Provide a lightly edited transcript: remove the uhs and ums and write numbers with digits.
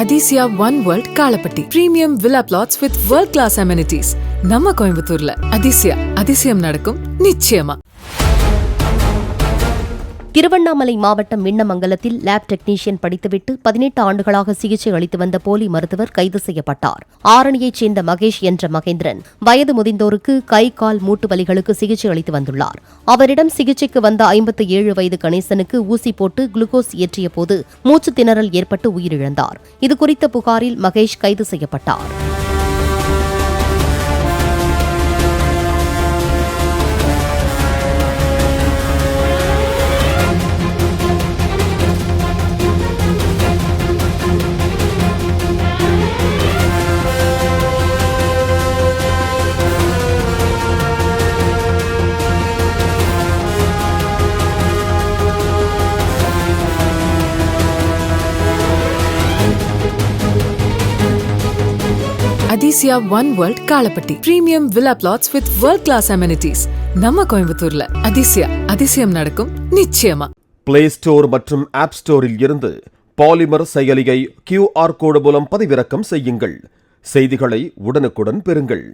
Athisaya one world Kalapatti premium villa plots with world class amenities நம்ம கோயம்புத்தூர்ல. அதிசயம் நடக்கும் நிச்சயமா. திருவண்ணாமலை மாவட்டம் மின்னமங்கலத்தில் லேப் டெக்னீஷியன் படித்துவிட்டு 18 ஆண்டுகளாக சிகிச்சை அளித்து வந்த போலி மருத்துவர் கைது செய்யப்பட்டார். ஆரணியைச் சேர்ந்த மகேஷ் என்ற மகேந்திரன் வயது முதிர்ந்தோருக்கு கை கால் மூட்டு வலிகளுக்கு சிகிச்சை அளித்து வந்துள்ளார். அவரிடம் சிகிச்சைக்கு வந்த 57 வயது கணேசனுக்கு ஊசி போட்டு குளுக்கோஸ் ஏற்றிய போது மூச்சு திணறல் ஏற்பட்டு உயிரிழந்தார். இதுகுறித்த புகாரில் மகேஷ் கைது செய்யப்பட்டார். Athisiya one world Kalapatti premium villa plots with world class amenities நம்ம கோயம்புத்தூர்ல. அதிசயம் நடக்கும் நிச்சயமா. பிளே ஸ்டோர் மற்றும் ஆப் ஸ்டோரில் இருந்து பாலிமர் செயலியை QR கோடு மூலம் பதிவிறக்கம் செய்யுங்கள். செய்திகளை உடனுக்குடன் பெறுங்கள்.